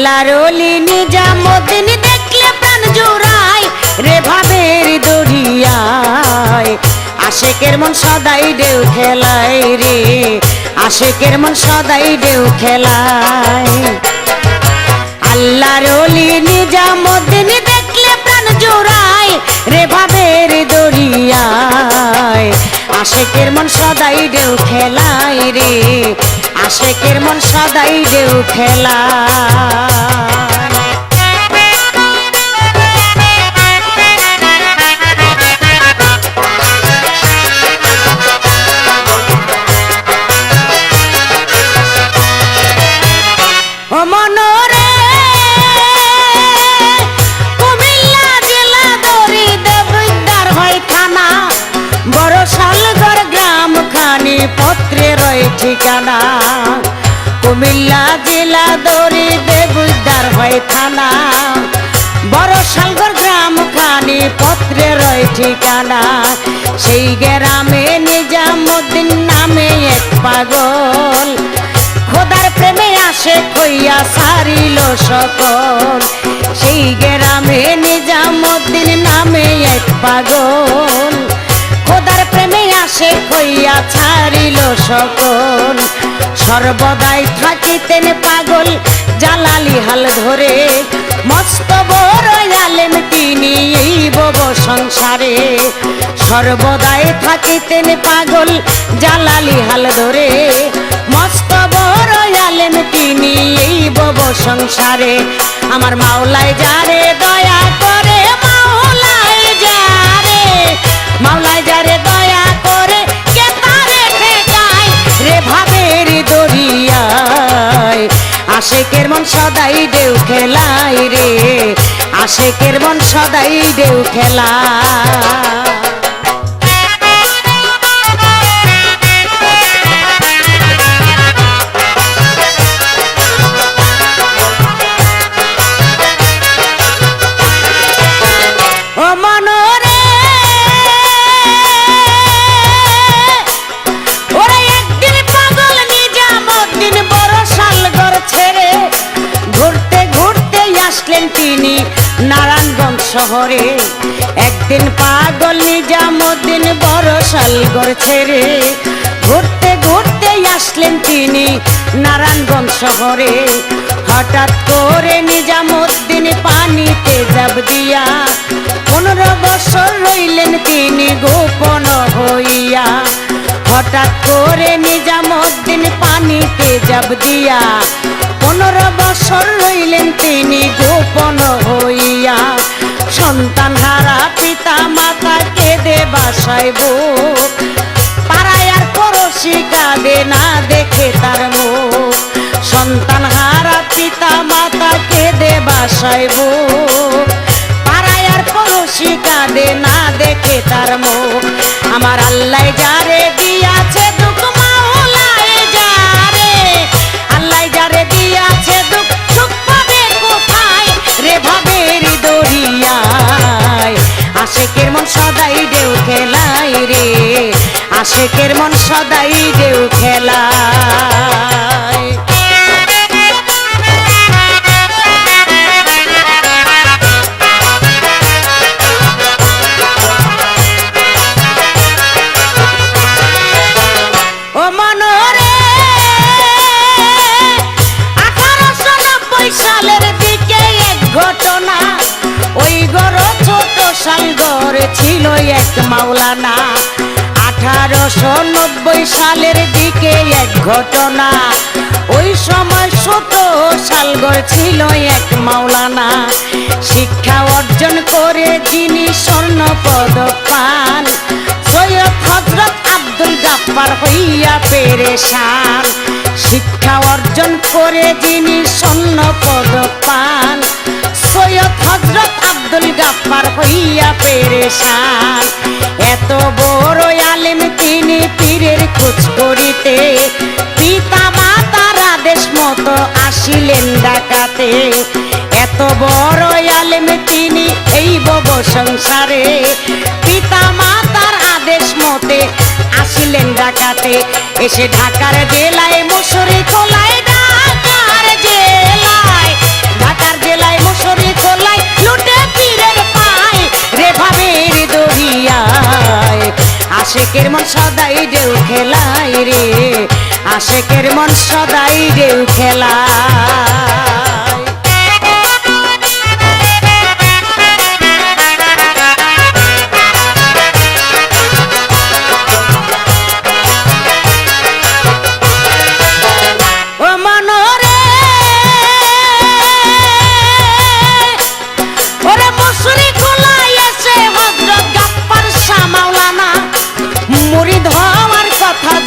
আল্লাহর ওলি নিজামুদ্দিন দেখলে প্রাণ জুড়ায় রে ভাবের দরিয়ায় আশেকের মন সদাই ঢেউ খেলায় রে আশেকের মন সদাই ঢেউ খেলায় আল্লাহর ওলি নিজামুদ্দিন দেখলে প্রাণ জুড়ায় রে ভাবের দরিয়ায় আশেকের মন সদাই ঢেউ খেলায় রে আশেকের মন সদাই ঢেউ খেলায় ও মনোরে কুমিল্লা জেলা দরি দেবদার হয় থানা বড় শালগড় গ্রাম খানি পত্রে রয় ঠিকানা কুমিল্লা জেলা দরি দেবদার হয় থানা বড় শালগড় গ্রাম খানি পত্রে রয় ঠিকানা সেই গ্রামে নিজামুদ্দিন নামে এক পাগল খোদার প্রেমে আসে কইয়া সারিল সকল সেই গ্রামে নিজামুদ্দিন নামে এক পাগল খোদার প্রেমে আসে কইয়া ছাড়িল সকল সর্বদাই থাকিতেন পাগল জালালি হাল ধরে মস্ত বড় আলেম তিনি এই ভব সংসারে সর্বদাই থাকিতেন পাগল জালালি হাল ধরে মস্ত বড় আলেম তিনি এই ভব সংসারে আমার মাওলায় যারে দয়া করে মাওলায় যারে দয়া করে কে তারে ঠেকায় রে ভাবের দরিয়ায় আশেকের মন সদাই ঢেউ খেলায় রে আশেকের মন সদাই ঢেউ খেলায় তিনি নারায়ণগঞ্জ শহরে একদিন পাগল নিজামুদ্দিন বড় শালগড় ছেড়ে ঘুরতে ঘুরতে আসলেন তিনি নারায়ণগঞ্জ শহরে হঠাৎ করে নিজামুদ্দিন পানিতে জাব দিয়া 15 বছর রইলেন তিনি গোপন হইয়া হঠাৎ করে নিজামুদ্দিন পানিতে জাব দিয়া 15 বছর রইলেন তিনি গোপন হইয়া সন্তান হারা পিতা মাতা কেঁদে বাসায় বুক পাড়ায় আর পড়োশি কাঁদে না দেখে তার মুখ সন্তান হারা পিতা মাতা কেঁদে বাসায় বুক পাড়ায় আর পড়োশি কাঁদে না দেখে তার মুখ আমার আল্লাহ যারে দিয়াছে দুঃখ মাওলায় যারে আল্লাহ যারে দিয়াছে দুঃখ সুখ পাবে কোথায় রে ভাবের দরিয়ায় আশেকের মন সদাই ঢেউ খেলায় রে আশেকের মন সদাই ঢেউ খেলায় ও মনোরে 1890 সালের দিকে এক ঘটনা ওই গড় ছোট শালগড় ছিল এক মাওলানা 1890 সালের দিকে এক ঘটনা ওই সময় ছোট শালগড় ছিল এক মাওলানা শিক্ষা অর্জন করে যিনি স্বর্ণ পদক পান সৈয়দ হযরত আব্দুল গাফফার হইয়া পেরেশান শিক্ষা অর্জন করে যিনি স্বর্ণ পদক পান সৈয়দ হযরত আব্দুল গাফফার হইয়া পেরেশান এত বড় আলেম তিনি পীরের খোঁজ করিতে পিতা মাতার আদেশ মতো আসিলেন ঢাকাতে এত বড় আলেম তিনি এই ভব সংসারে পিতা মাতার আদেশ মতে আসিলেন ঢাকাতে এসে ঢাকার জেলায় মশরি খোলায় ঢাকার জেলায় আশেকের মন সদাই ঢেউ খেলায় রে, আশেকের মন সদাই ঢেউ খেলায়।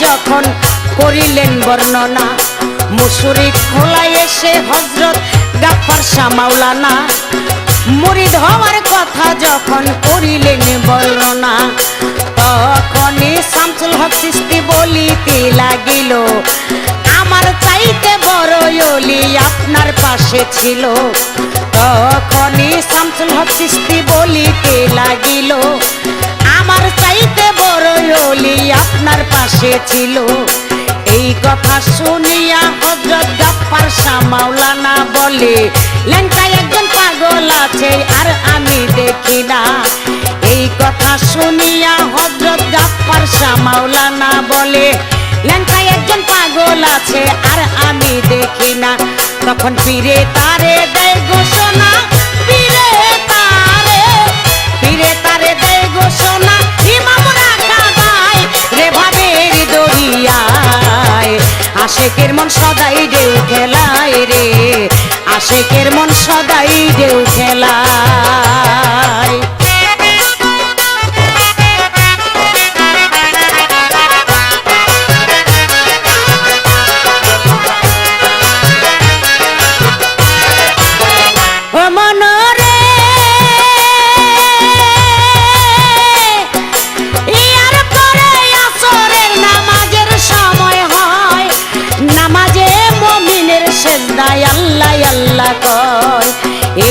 যখন করিলেন বর্ণনা, মুসুরি খোলায় এসে হযরত গাফফার শাহ মাওলানা মুরিদ হওয়ার কথা যখন করিলেন বর্ণনা, তখনই শামসুল হক চিশতি বলিতে লাগিল, আমার চাইতে বড় ওলি আপনার পাশে ছিল। তখনই শামসুল হক চিশতি বলিতে লাগিল, আমার চাইতে বড় ওলি আপনার পাশে ছিল। এই কথা শুনিয়া হযরত গাফফার শাহ মাওলানা বলে, ল্যাংটায় একজন পাগল আছে আর আমি দেখি না। এই কথা শুনিয়া হযরত গাফফার শাহ মাওলানা বলে, ল্যাংটায় একজন পাগল আছে আর আমি দেখি না। তখন পীরে তারে দেয় ঘোষণা, পীরে তারে দেয় ঘোষণা, ইমাম রাখা দায় রে ভাবের দরিয়ায়। আশেকের মন সদাই ঢেউ খেলায় রে, আশেকের মন সদাই ঢেউ খেলায়।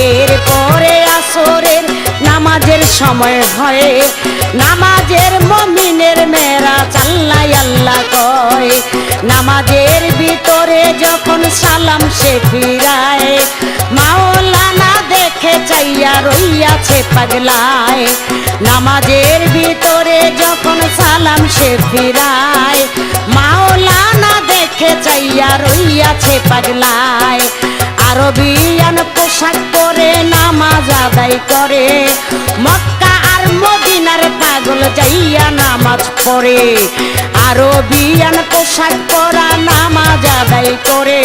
এরপরে আসরের নামাজের সময় হয়, নামাজের মুমিনের মেয়েরা আল্লাহ আল্লাহ কয়। নামাজের ভিতরে যখন সালাম সে ফিরায়, মাওলানা দেখে চাইয়া রইয়াছে পাগলায়। নামাজের ভিতরে যখন সালাম সে ফিরায়, মাওলানা দেখে চাইয়া রইয়াছে পাগলায়। আরবিয়ান পোশাক পরে নামাজ আদায় করে, মক্কা আর মদিনার পাগল যাইয়া নামাজ পড়ে। আরবিয়ান পোশাক পরা নামাজ আদায় করে,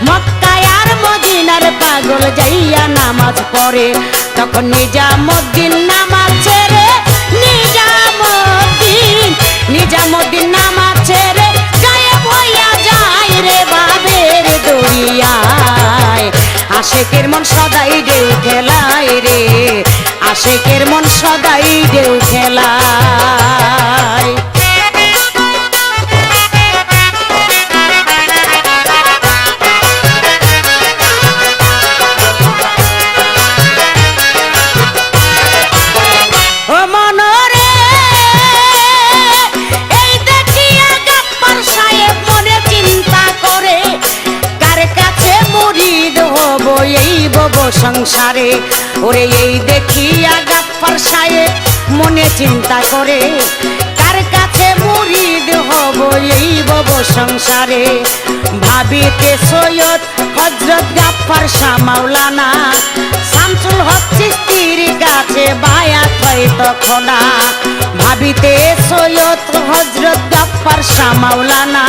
মক্কা আর মদিনার পাগল যাইয়া নামাজ পড়ে। তখন নিজামুদ্দিন নামাজ ছেড়ে, নিজামুদ্দিন নামাজ ছেড়ে গায়েব হইয়া যায় রে ভাবের দরিয়ায়। আশেকের মন সদাই ঢেউ খেলায় রে, আশেকের মন সদাই ঢেউ খেলায়। সংসারে ওরে এই দেখিয়া গাফফার সাহেব মনে চিন্তা করে, কার কাছে মুরিদ হব এই বব সংসারে। ভাবিতে সৈয়দ হযরত গাফফার শাহ মাওলানা শামসুল হক চিশতির কাছে বায়াত হয় তখন। ভাবিতে সৈয়দ হযরত গাফফার শাহ মাওলানা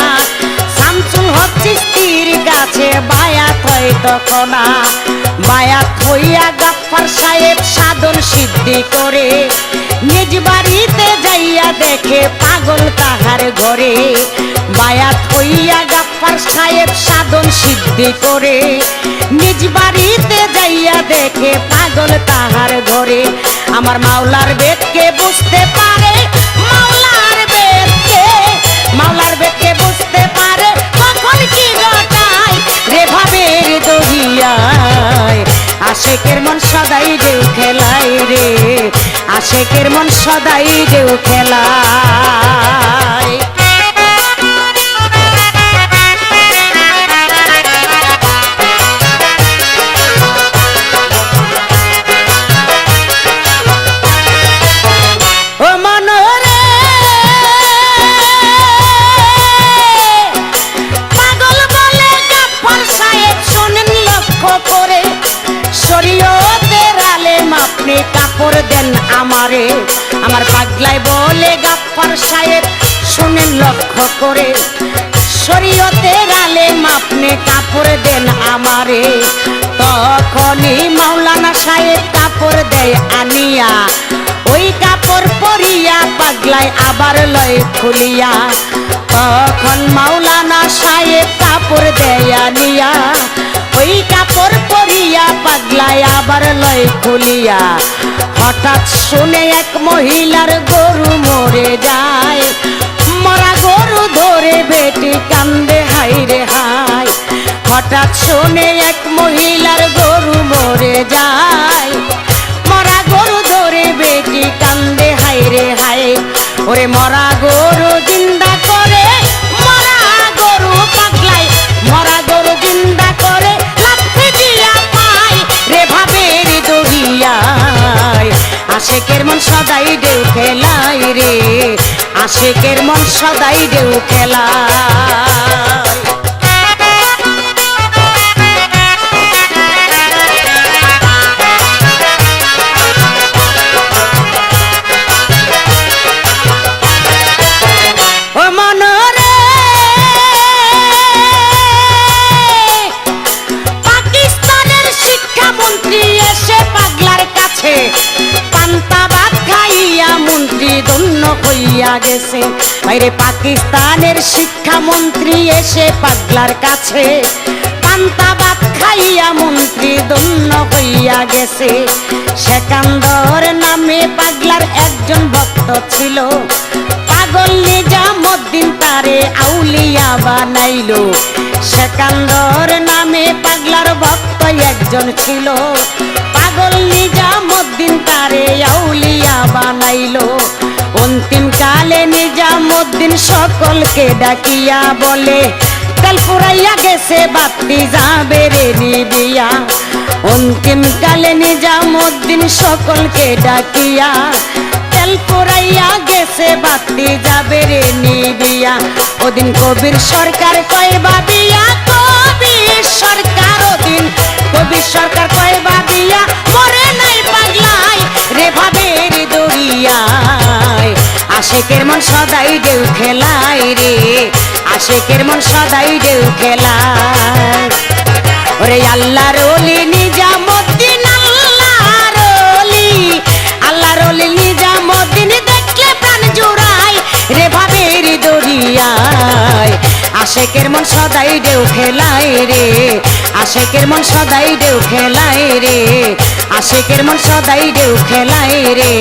শামসুল হক চিশতির কাছে বায়াত হয় তখন। বায়াত হইয়া গাফফার সাহেব সাধন সিদ্ধি করে, নিজ বাড়িতে যাইয়া দেখে পাগল তাহার ঘরে। বায়াত হইয়া গাফফার সাহেব সাধন সিদ্ধি করে, নিজ বাড়িতে যাইয়া দেখে পাগল তাহার ঘরে। আমার মাওলার বেদকে বুঝতে পারে, মাওলার বেদকে বুঝতে পারে, কখন কি ঘটায় রে ভাবের দরিয়ায়। আশেকের মন সদাই ঢেউ খেলায় রে, আশেকের মন সদাই ঢেউ খেলায়। ও মনরে আমারে। আমার পাগলাই বলে গাফফার সাহেব শুনেন লক্ষ্য করে, শরীয়তের আলেম আপনি কাপড় দেন আমারে। তখনই মাওলানা সাহেব কাপড় দেয় আনিয়া, ওই কাপড় পরিয়া পাগলাই আবার লয় খুলিয়া। তখন মাওলানা সাহেব কাপড় দেয় আনিয়া, ওই কাপড় পরিয়া পাগলাই আবার লয় খুলিয়া। হঠাৎ শুনে এক মহিলার গরু মরে যায়, মরা গরু ধরে বেটি কান্দে হায় রে হায়। হঠাৎ শুনে এক মহিলার গরু মরে যায়, মরা গরু ধরে বেটি কান্দে হায় রে হায়। ওরে মরা গরু জিন্দা করে, মরা গরু পাগলাই মরা গরু জিন্দা করে লাথি দিয়া পায় রে ভাবের দরিয়ায়। আশেকের মন সদাই ঢেউ খেলায় রে, আশেকের মন সদাই ঢেউ খেলায়। গেছে বাইরে পাকিস্তানের শিক্ষামন্ত্রী এসে পাগলার কাছে, পান্তা ভাত খাইয়া মন্ত্রী ধন্য হইয়া গেছে। সেকান্দর নামে পাগলার একজন ভক্ত ছিল, পাগল নিজামুদ্দিন তারে আউলিয়া বানাইলো। সেকান্দর নামে পাগলার ভক্ত একজন ছিল, পাগল নিজামুদ্দিন তারে আউলিয়া বানাইলো। অন্তিম কালে নিজামুদ্দিন সকলকে ডাকিয়া বলে, তেল ফুরাইয়া গেছে বাতি যাবে রে নিবিয়া। অন্তিম কালে নিজামুদ্দিন সকলকে ডাকিয়া, তেল ফুরাইয়া গেছে বাতি যাবে রে নিবিয়া। ওদিন কবির সরকার কয় বাবিয়া, কবির সরকার ওদিন কবির সরকার কয় বাবিয়া, মরে নাই পাগলাই রে ভাবের দরিয়ায়। আশেকের মন সদাই ঢেউ খেলায় রে, আশেকের মন সদাই ঢেউ খেলায়। ওরে আল্লাহর ওলি নিজামুদ্দিন, আল্লাহর ওলি, আল্লাহর ওলি নিজামুদ্দিন দেখলে প্রাণ জুড়ায় রে ভাবের দরিয়ায়। আশেকের মন সদাই ঢেউ খেলায় রে, আশেকের মন সদাই ঢেউ খেলায় রে, আশেকের মন সদাই ঢেউ খেলায় রে,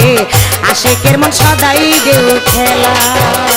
আশেকের মন সদাই ঢেউ খেলায়।